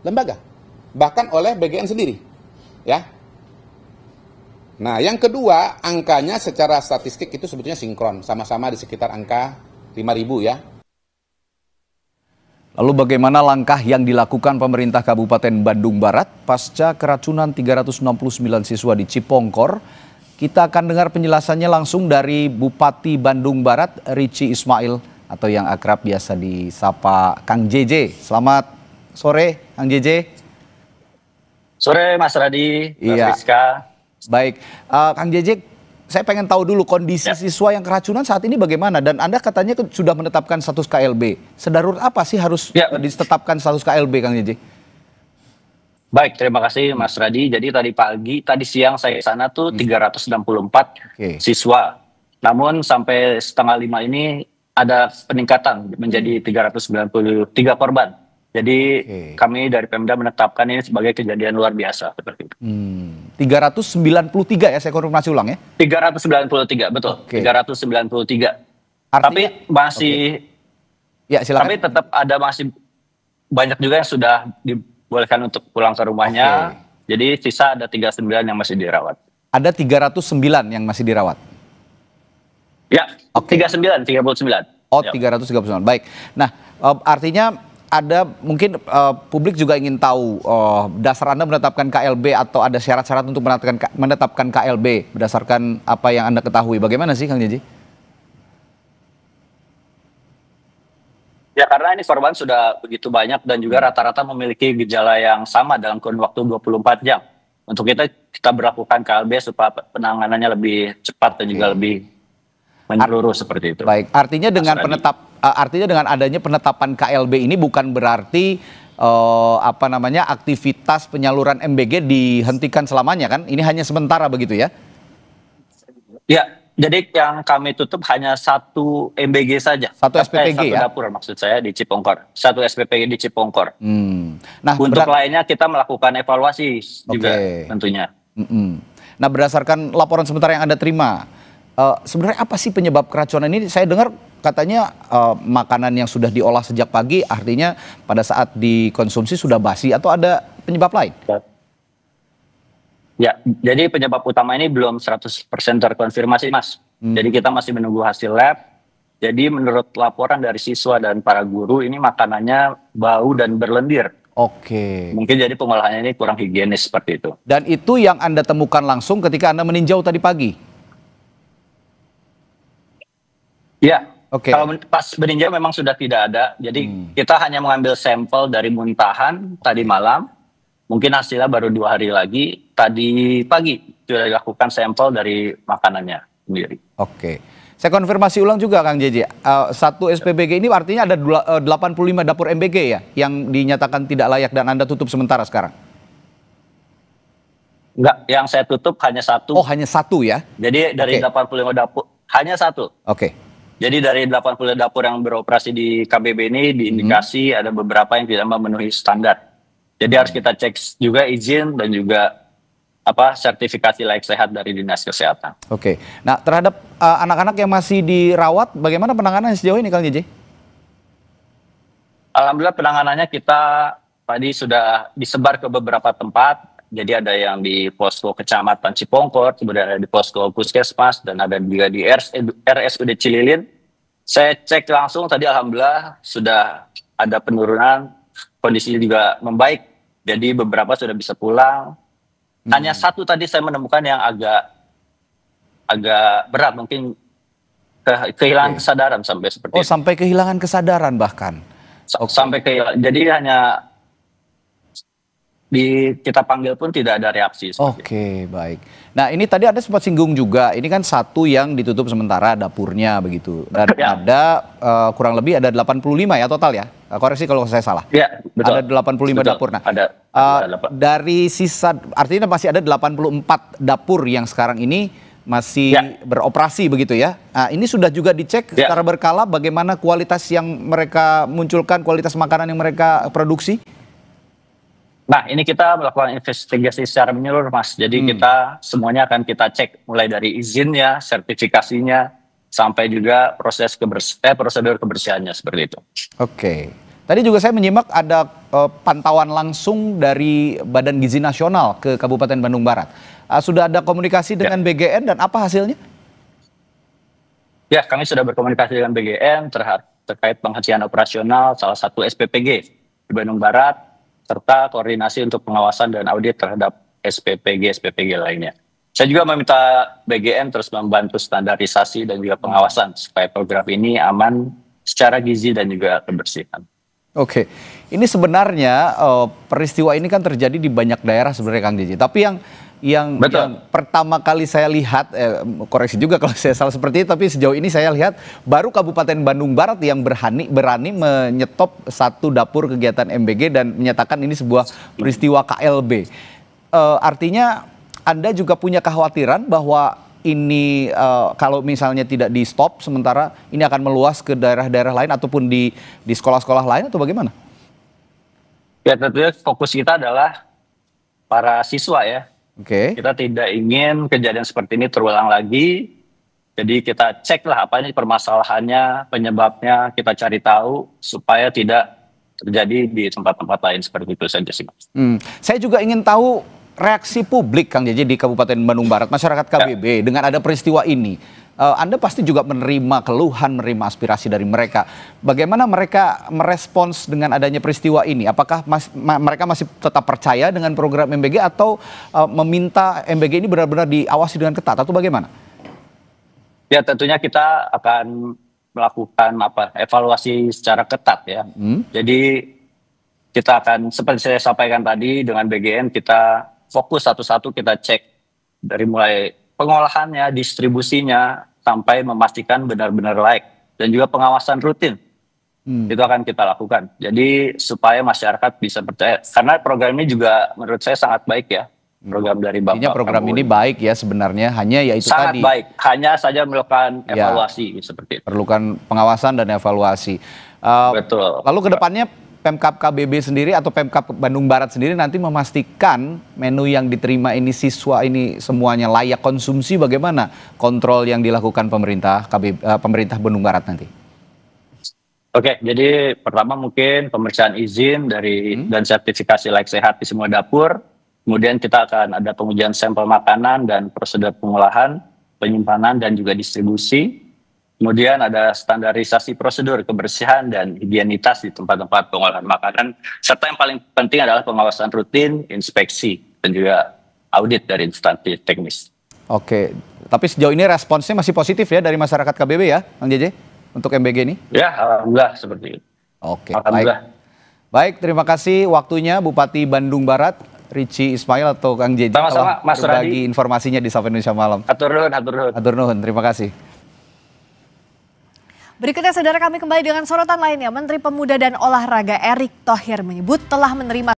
lembaga, bahkan oleh BGN sendiri, ya. Nah, yang kedua, angkanya secara statistik itu sebetulnya sinkron, sama-sama di sekitar angka 5.000 ya. Lalu bagaimana langkah yang dilakukan pemerintah Kabupaten Bandung Barat pasca keracunan 369 siswa di Cipongkor? Kita akan dengar penjelasannya langsung dari Bupati Bandung Barat, Richie Ismail, atau yang akrab biasa disapa Kang JJ. Selamat sore, Kang JJ. Sore, Mas Radi, Mas Iya. Rizka. Baik, Kang JJ, saya pengen tahu dulu kondisi siswa yang keracunan saat ini bagaimana? Dan Anda katanya sudah menetapkan status KLB. Sedarurat apa sih harus ditetapkan status KLB, Kang JJ? Baik, terima kasih Mas Radi. Jadi tadi siang saya ke sana tuh 364 siswa. Namun sampai setengah 5 ini ada peningkatan menjadi 393 korban. Jadi kami dari Pemda menetapkan ini sebagai kejadian luar biasa seperti itu. 393 ya, saya konfirmasi ulang ya. 393, betul. 393. Artinya, tapi masih ya, silakan. Tapi tetap ada masih banyak juga yang sudah dibolehkan untuk pulang ke rumahnya. Jadi sisa ada 39 yang masih dirawat. Ada 309 yang masih dirawat. Ya, 39. Oh, 339. Baik. Nah, artinya ada mungkin publik juga ingin tahu dasar Anda menetapkan KLB atau ada syarat-syarat untuk menetapkan KLB berdasarkan apa yang Anda ketahui. Bagaimana sih, Kang JJ? Ya, karena ini korban sudah begitu banyak dan juga rata-rata memiliki gejala yang sama dalam kurun waktu 24 jam. Untuk kita berlakukan KLB supaya penanganannya lebih cepat dan juga lebih menyeluruh seperti itu. Baik, artinya dengan dengan adanya penetapan KLB ini bukan berarti aktivitas penyaluran MBG dihentikan selamanya kan? Ini hanya sementara begitu ya? Ya, jadi yang kami tutup hanya satu MBG saja. Satu SPPG satu dapur maksud saya di Cipongkor. Satu SPPG di Cipongkor. Nah, untuk lainnya kita melakukan evaluasi juga tentunya. Nah, berdasarkan laporan sementara yang Anda terima, sebenarnya apa sih penyebab keracunan ini? Saya dengar katanya makanan yang sudah diolah sejak pagi artinya pada saat dikonsumsi sudah basi atau ada penyebab lain? Ya, jadi penyebab utama ini belum 100% terkonfirmasi, Mas. Jadi kita masih menunggu hasil lab. Jadi menurut laporan dari siswa dan para guru ini makanannya bau dan berlendir. Mungkin jadi pengolahannya ini kurang higienis seperti itu. Dan itu yang Anda temukan langsung ketika Anda meninjau tadi pagi? Ya, kalau pas meninjau memang sudah tidak ada. Jadi kita hanya mengambil sampel dari muntahan tadi malam. Mungkin hasilnya baru 2 hari lagi. Tadi pagi sudah dilakukan sampel dari makanannya sendiri. Saya konfirmasi ulang juga, Kang JJ. Satu SPBG ini artinya ada 85 dapur MBG ya yang dinyatakan tidak layak dan Anda tutup sementara sekarang? Enggak, yang saya tutup hanya satu. Oh, hanya satu ya? Jadi dari 85 dapur, hanya satu. Jadi dari 80 dapur yang beroperasi di KBB ini diindikasi ada beberapa yang tidak memenuhi standar. Jadi harus kita cek juga izin dan juga sertifikasi layak sehat dari Dinas Kesehatan. Nah, terhadap anak-anak yang masih dirawat, bagaimana penanganannya sejauh ini, Kang JJ? Alhamdulillah penanganannya kita tadi sudah disebar ke beberapa tempat. Jadi ada yang di posko Kecamatan Cipongkor, kemudian ada di posko Puskesmas, dan ada juga di RSUD Cililin. Saya cek langsung tadi alhamdulillah sudah ada penurunan, kondisinya juga membaik. Jadi beberapa sudah bisa pulang. Hanya satu tadi saya menemukan yang agak berat, mungkin kehilangan kesadaran sampai seperti itu. Sampai kehilangan kesadaran bahkan? Sampai kehilangan, jadi hanya kita panggil pun tidak ada reaksi. Baik. Nah, ini tadi ada sempat singgung juga, ini kan satu yang ditutup sementara dapurnya begitu. Dan ada kurang lebih ada 85 ya total ya? Koreksi kalau saya salah. Ya, betul. Ada 85 dapur. Nah, dari sisa, artinya masih ada 84 dapur yang sekarang ini masih beroperasi begitu ya. Nah, ini sudah juga dicek secara berkala bagaimana kualitas yang mereka munculkan, kualitas makanan yang mereka produksi? Nah, ini kita melakukan investigasi secara menyeluruh, Mas. Jadi kita semuanya akan kita cek mulai dari izinnya, sertifikasinya, sampai juga prosedur kebersihannya seperti itu. Tadi Tadi juga saya menyimak ada pantauan langsung dari Badan Gizi Nasional ke Kabupaten Bandung Barat. Sudah ada komunikasi dengan BGN dan apa hasilnya? Ya, kami sudah berkomunikasi dengan BGN terkait penghentian operasional salah satu SPPG di Bandung Barat, serta koordinasi untuk pengawasan dan audit terhadap SPPG lainnya. Saya juga meminta BGN terus membantu standarisasi dan juga pengawasan supaya program ini aman secara gizi dan juga kebersihan. Oke, ini sebenarnya peristiwa ini kan terjadi di banyak daerah sebenarnya Kang Jiji. Tapi yang pertama kali saya lihat, koreksi juga kalau saya salah seperti itu, tapi sejauh ini saya lihat baru Kabupaten Bandung Barat yang berani menyetop satu dapur kegiatan MBG dan menyatakan ini sebuah peristiwa KLB. Artinya Anda juga punya kekhawatiran bahwa ini kalau misalnya tidak di stop sementara ini akan meluas ke daerah-daerah lain ataupun di sekolah-sekolah lain atau bagaimana? Ya, tentunya fokus kita adalah para siswa ya. Oke. Kita tidak ingin kejadian seperti ini terulang lagi. Jadi kita ceklah apa ini permasalahannya, penyebabnya, kita cari tahu supaya tidak terjadi di tempat-tempat lain seperti itu saja sih, Mas. Saya juga ingin tahu reaksi publik Kang Jeje di Kabupaten Bandung Barat, masyarakat KBB dengan ada peristiwa ini. Anda pasti juga menerima keluhan, menerima aspirasi dari mereka. Bagaimana mereka merespons dengan adanya peristiwa ini? Apakah mereka masih tetap percaya dengan program MBG atau meminta MBG ini benar-benar diawasi dengan ketat atau bagaimana? Ya, tentunya kita akan melakukan evaluasi secara ketat ya. Jadi kita akan seperti saya sampaikan tadi dengan BGN kita fokus satu-satu kita cek dari mulai pengolahannya, distribusinya, sampai memastikan benar-benar layak. Dan juga pengawasan rutin. Itu akan kita lakukan. Jadi supaya masyarakat bisa percaya. Karena program ini juga menurut saya sangat baik ya. Program dari Bapak. Artinya program ini baik ya sebenarnya. Hanya ya itu sangat tadi. Sangat baik. Hanya saja melakukan evaluasi seperti itu. Perlukan pengawasan dan evaluasi. Betul. Lalu ke depannya Pemkab KBB sendiri atau Pemkab Bandung Barat sendiri nanti memastikan menu yang diterima ini siswa ini semuanya layak konsumsi. Bagaimana kontrol yang dilakukan pemerintah Bandung Barat nanti? Oke, jadi pertama mungkin pemeriksaan izin dan sertifikasi layak sehat di semua dapur. Kemudian kita akan ada pengujian sampel makanan dan prosedur pengolahan, penyimpanan dan juga distribusi. Kemudian ada standarisasi prosedur kebersihan dan higienitas di tempat-tempat pengolahan makanan. Serta yang paling penting adalah pengawasan rutin, inspeksi, dan juga audit dari instansi teknis. Oke, tapi sejauh ini responsnya masih positif ya dari masyarakat KBB ya, Kang Jeje, untuk MBG ini? Ya, alhamdulillah seperti itu. Oke, baik, terima kasih waktunya Bupati Bandung Barat, Richie Ismail atau Kang Jeje telah berbagi informasinya di Sapa Indonesia Malam. Hatur nuhun. Hatur nuhun, terima kasih. Berikutnya saudara kami kembali dengan sorotan lainnya. Menteri Pemuda dan Olahraga Erick Thohir menyebut telah menerima